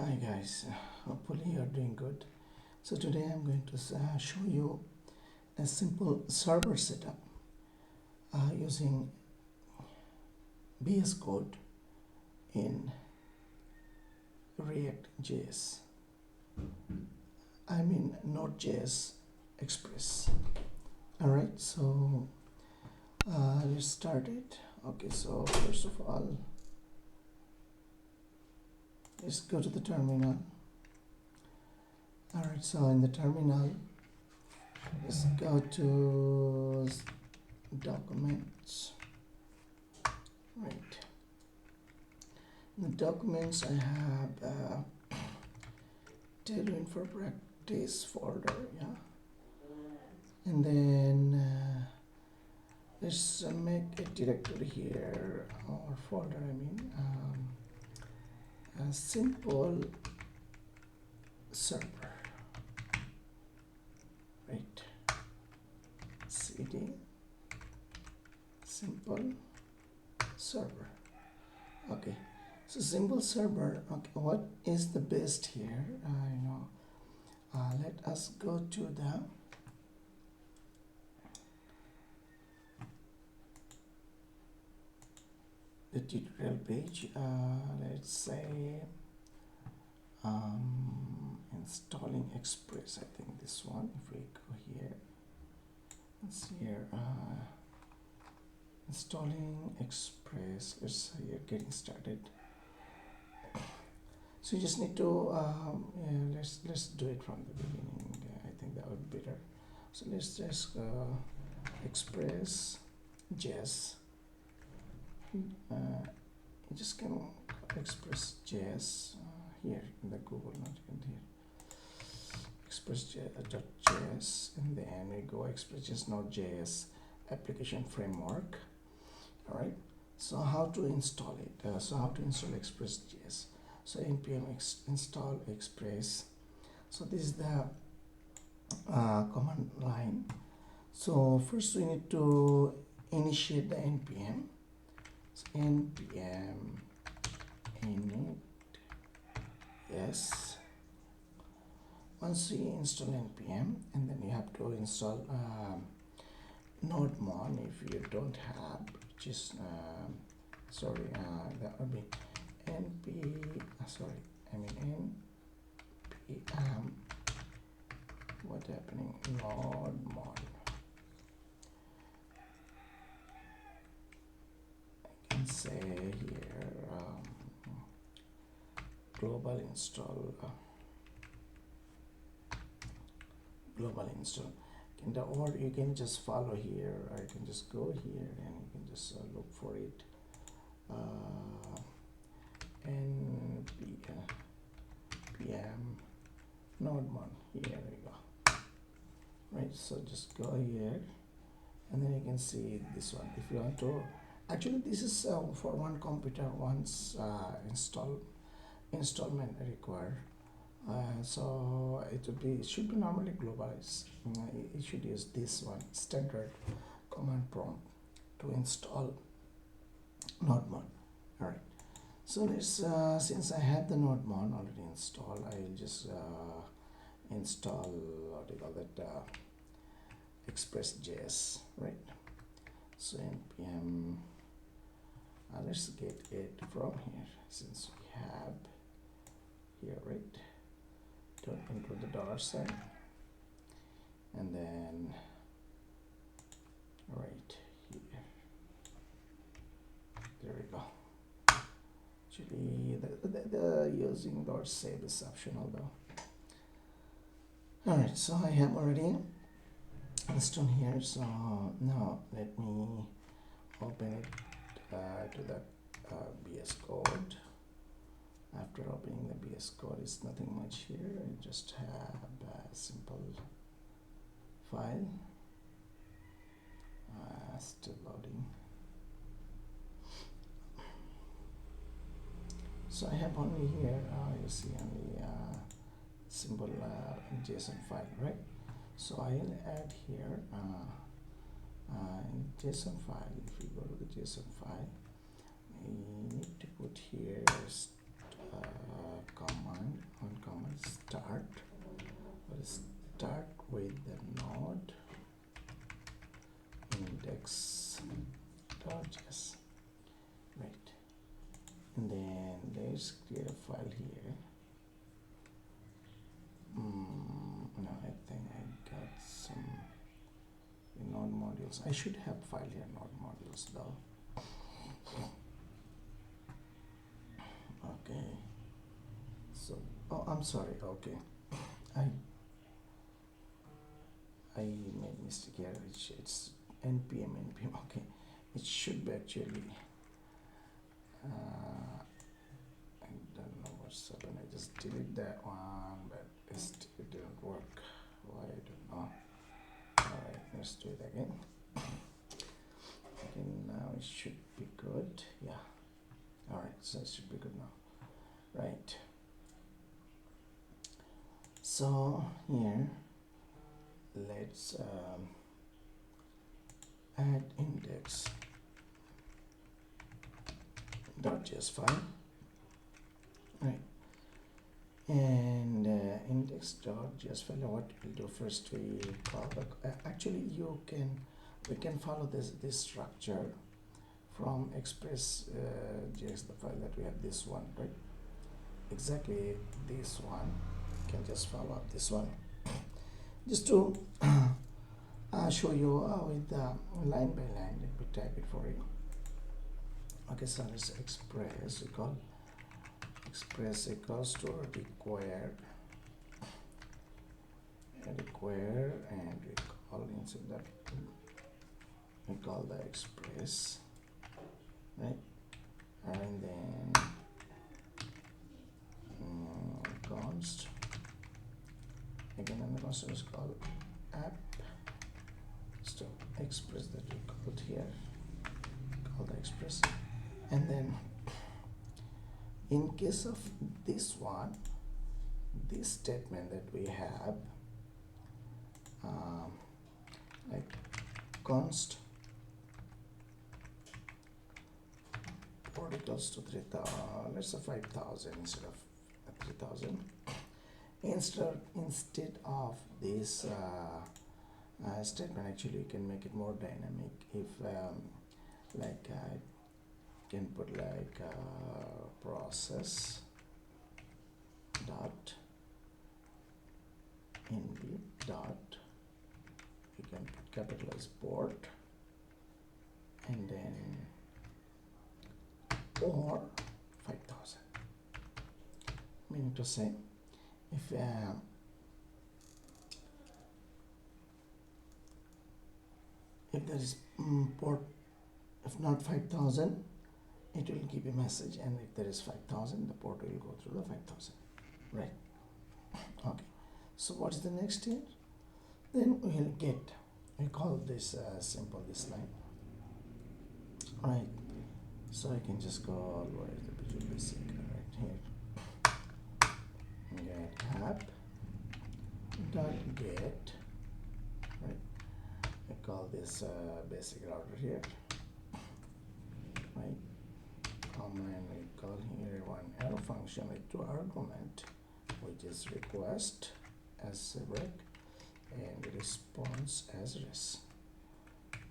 Hi guys, hopefully you're doing good. So today I'm going to show you a simple server setup using VS Code in React.js. I mean Node.js Express. Alright, so let's start it. Okay, so first of all, let's go to the terminal. Alright, so in the terminal, let's go to documents. Right. In the documents, I have tailwind for practice folder, yeah. And then let's make a directory here, or folder, I mean, a simple server. Right. cd simple server. Okay, so simple server. Okay, what is the best here? Let us go to the tutorial page. Let's say installing Express. I think this one. If we go here, let's see here. Installing Express. Let's here getting started. So you just need to yeah, let's do it from the beginning. I think that would be better. So let's just Express JS. You just can Express JS here in the Google, not in here. Express.js, and then we go Express Node.js application framework. All right. So how to install it? So how to install Express.js? So npm install Express. So this is the command line. So first we need to initiate the npm. So npm init yes. Once you install npm, and then you have to install nodemon if you don't have, which is that would be npm what happening nodemon. I can say here global install or you can just follow here. I can just go here and you can just look for it. npm nodemon. Here we go. Right, so just go here, and then you can see this one. If you want to, actually this is for one computer, once installment required. So it should be normally globalized. It should use this one, standard command prompt, to install nodemon. All right. So let's since I have the nodemon already installed, I'll just install what do you call that Express.js, right? So npm. Let's get it from here, since we have here, right? Don't include the $sign, and then right here. There we go. Actually, the using $save is optional though. Alright, so I have already installed here. So now let me open it to the VS Code. After opening the VS Code, it's nothing much here. I just have a simple file. Still loading. So I have only here, you see only simple JSON file, right? So I'll add here in JSON file. If you go to the JSON file, we need to put here command then let's create a file here. No, I think I got some node modules. I should have file here, node modules though. Okay, so I'm sorry. Okay, I made mistake here. It's npm. Okay, it should be actually I don't know what's happened. I just deleted that one, but it didn't work. Why, I don't know. Alright, let's do it again. Okay, now it should be good. Yeah. Alright, so it should be good now. Right. So here, let's add index .js file. Right. And index.js file, what we'll do first, we call actually we can follow this structure from express js, the file that we have, this one, right? Exactly this one. You can just follow up this one just to show you with line by line. Let me type it for you. Okay, so let's express, we call express equals to require, and we call inside that, we call the express, right? And then const, again, and the constant is called app, so express that we called here, call the express. And then in case of this one, this statement that we have, like const port equals to 3000, let's say 5000 instead of 3000. Instead of this statement, actually you can make it more dynamic. If like can put like process dot nb dot, you can capitalize port, and then or 5000, meaning to say if there is port, if not 5000, it will give a message, and if there is 5000, the port will go through the 5000, right? Okay, so what is the next here? Then we will get, we call this simple, this line, right? So I can just go, where is the Visual Basic, right here, get app dot get, right? I call this basic router here, right? And we call here one arrow function with 2 argument, which is request as rec and response as res,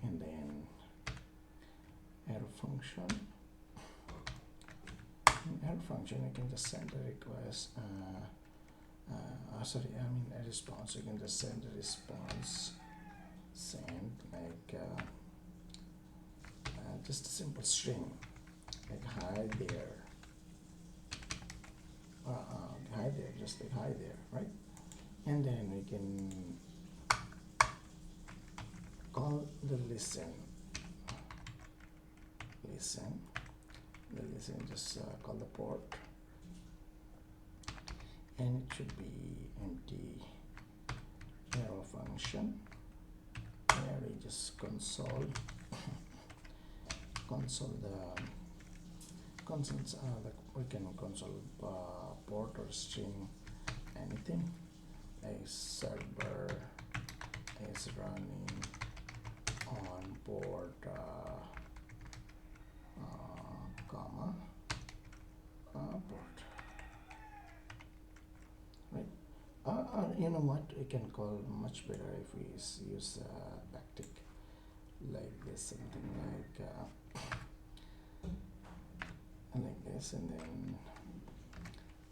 and then arrow function. In arrow function, you can just send a request. A response. You can just send a response. Send like just a simple string, like hi there. Hi there, just like hi there, right? And then we can call the listen. The listen, just call the port, and it should be empty arrow function, where we just console the consoles, we can console port or string, anything, a server is running on port comma port, right? You know what, we can call much better if we use backtick like this, something like this. this, and then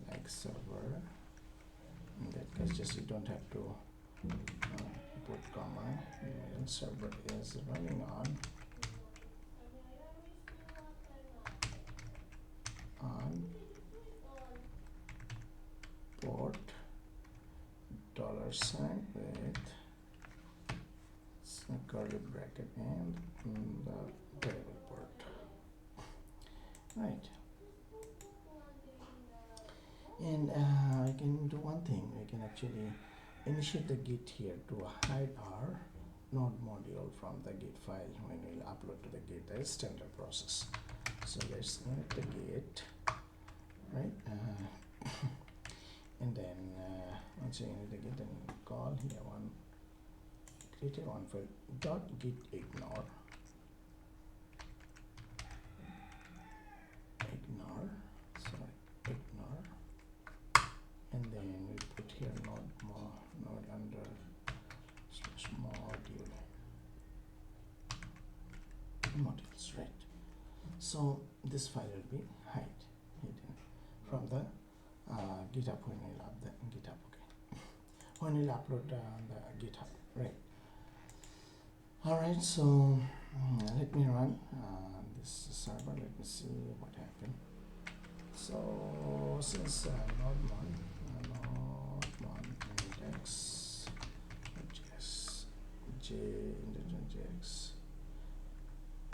like server. In that case, just you don't have to put comma. Email server is running on port $sign with curly bracket and the variable port. Right. And I can do one thing. We can actually initiate the git here to hide our node module from the git file when we'll upload to the git. That is standard process. So let's init the git, right? And then once you init the git, then call here one, create a one file dot git ignore, and then we put here node under slash modules, right? So this file will be hidden from the GitHub when we'll upload the GitHub. Okay, when we'll upload the GitHub, right? All right, so let me run this server. Let me see what happened. So since node1 index js j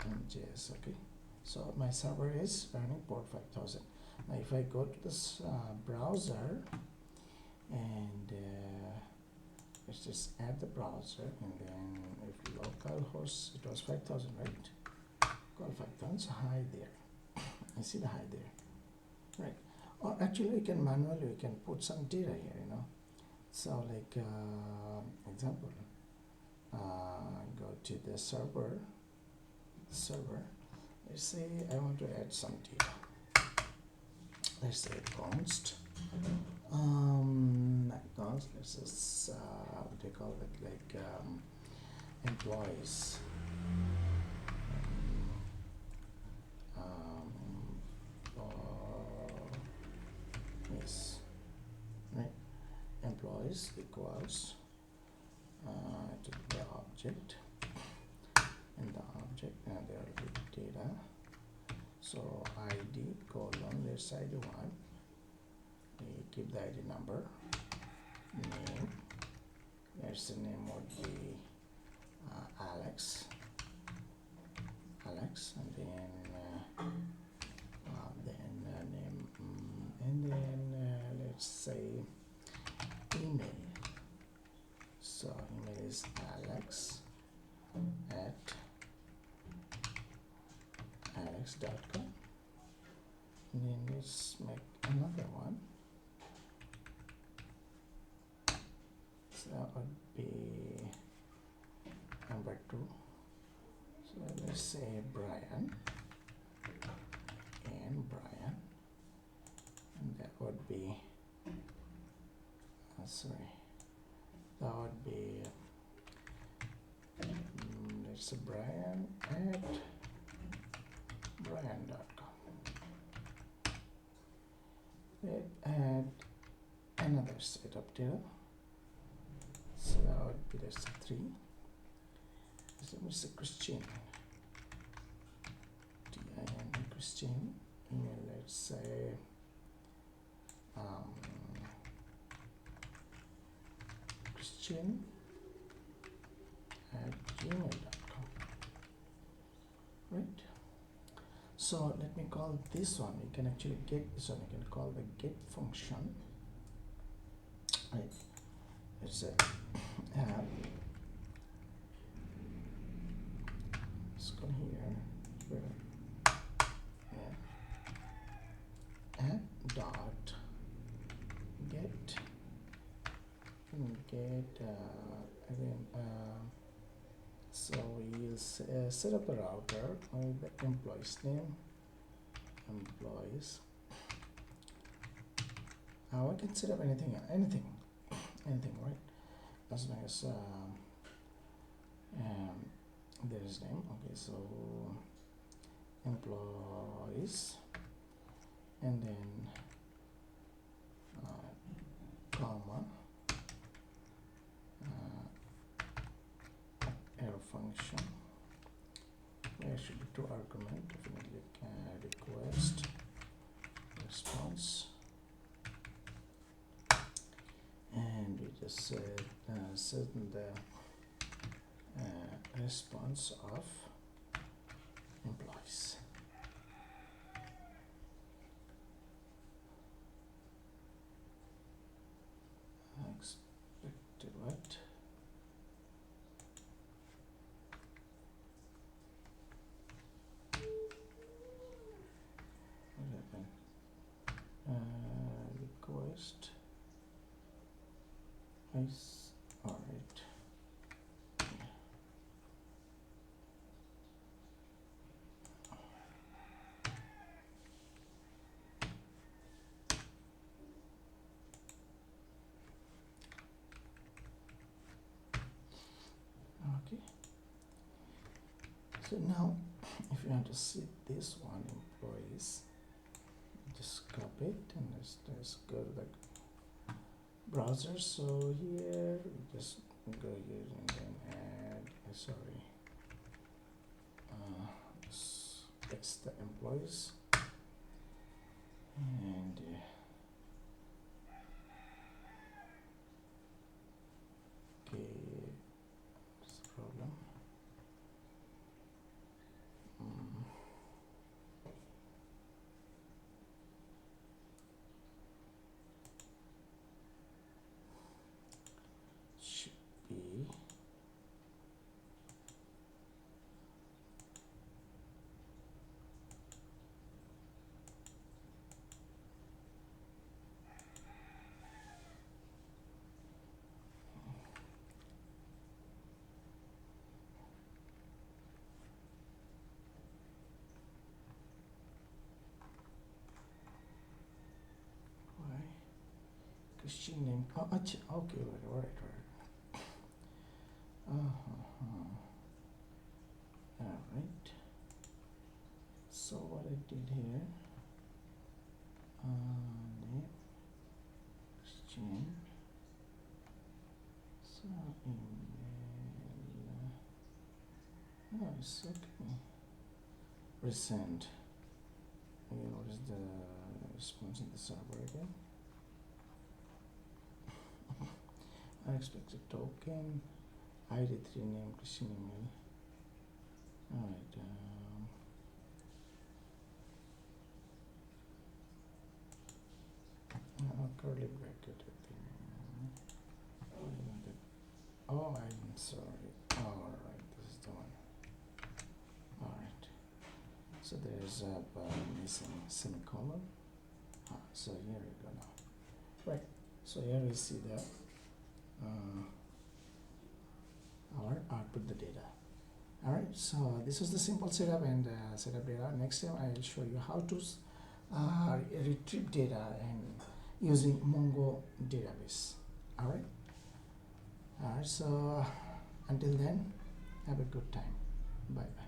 and js, okay. So my server is running port 5000. Now if I go to this browser and let's just add the browser, and then if localhost, it was 5000, right? Call 5000, so hi there. I see the hi there, right? Or actually we can manually put some data here, you know. So like example, go to the server. Let's say I want to add some data. Let's say const. Let's just what do you call it, like employees. Yes, right. Employees equals to the object, and the object, and there will be data. So ID colon, let's ID 1. We keep the ID number. Name, let's the name would be Alex, and then name, and then let's say email. So email is alex at alex.com, and then let's make another one. So that would be number 2. So let's say Brian, and that would be that would be let's say Brian at brian.com. Let's add another set of data. So that would be, let's say 3. So Mr. Christian, TIN Christian, email, let's say Christian at gmail.com, right? So let me call this one. We can actually get this one. We can call the get function, right? Let's say let's go here, add dot get again. So we'll set up the router with the employee's name, employees. We can set up anything, right? As long as there is name. Okay, so employees, and then comma error function. There should be two arguments, definitely request response, and we just set the response of employees. Expected what? What happened? Request is alright. Okay. So now, if you want to see this one employees, just copy it and let's go to the browser. So here we just go here and then add it's the employees, and okay, what's the problem? Should be why Christian name. Oh, okay, right. Alright. So what I did here, name Christian. So email. Oh, it's okay. Resend. Again, what is the response in the server again? Unexpected token. ID 3 name Christian email. Alright. Curly bracket, I think. Oh, I'm sorry. Alright, this is the one. Alright. So there's a missing semicolon. So here we go now. Right. So here we see the our output the data. Alright, so this is the simple setup and setup data. Next time I will show you how to retrieve data and using Mongo database. Alright, so until then, have a good time. Bye bye.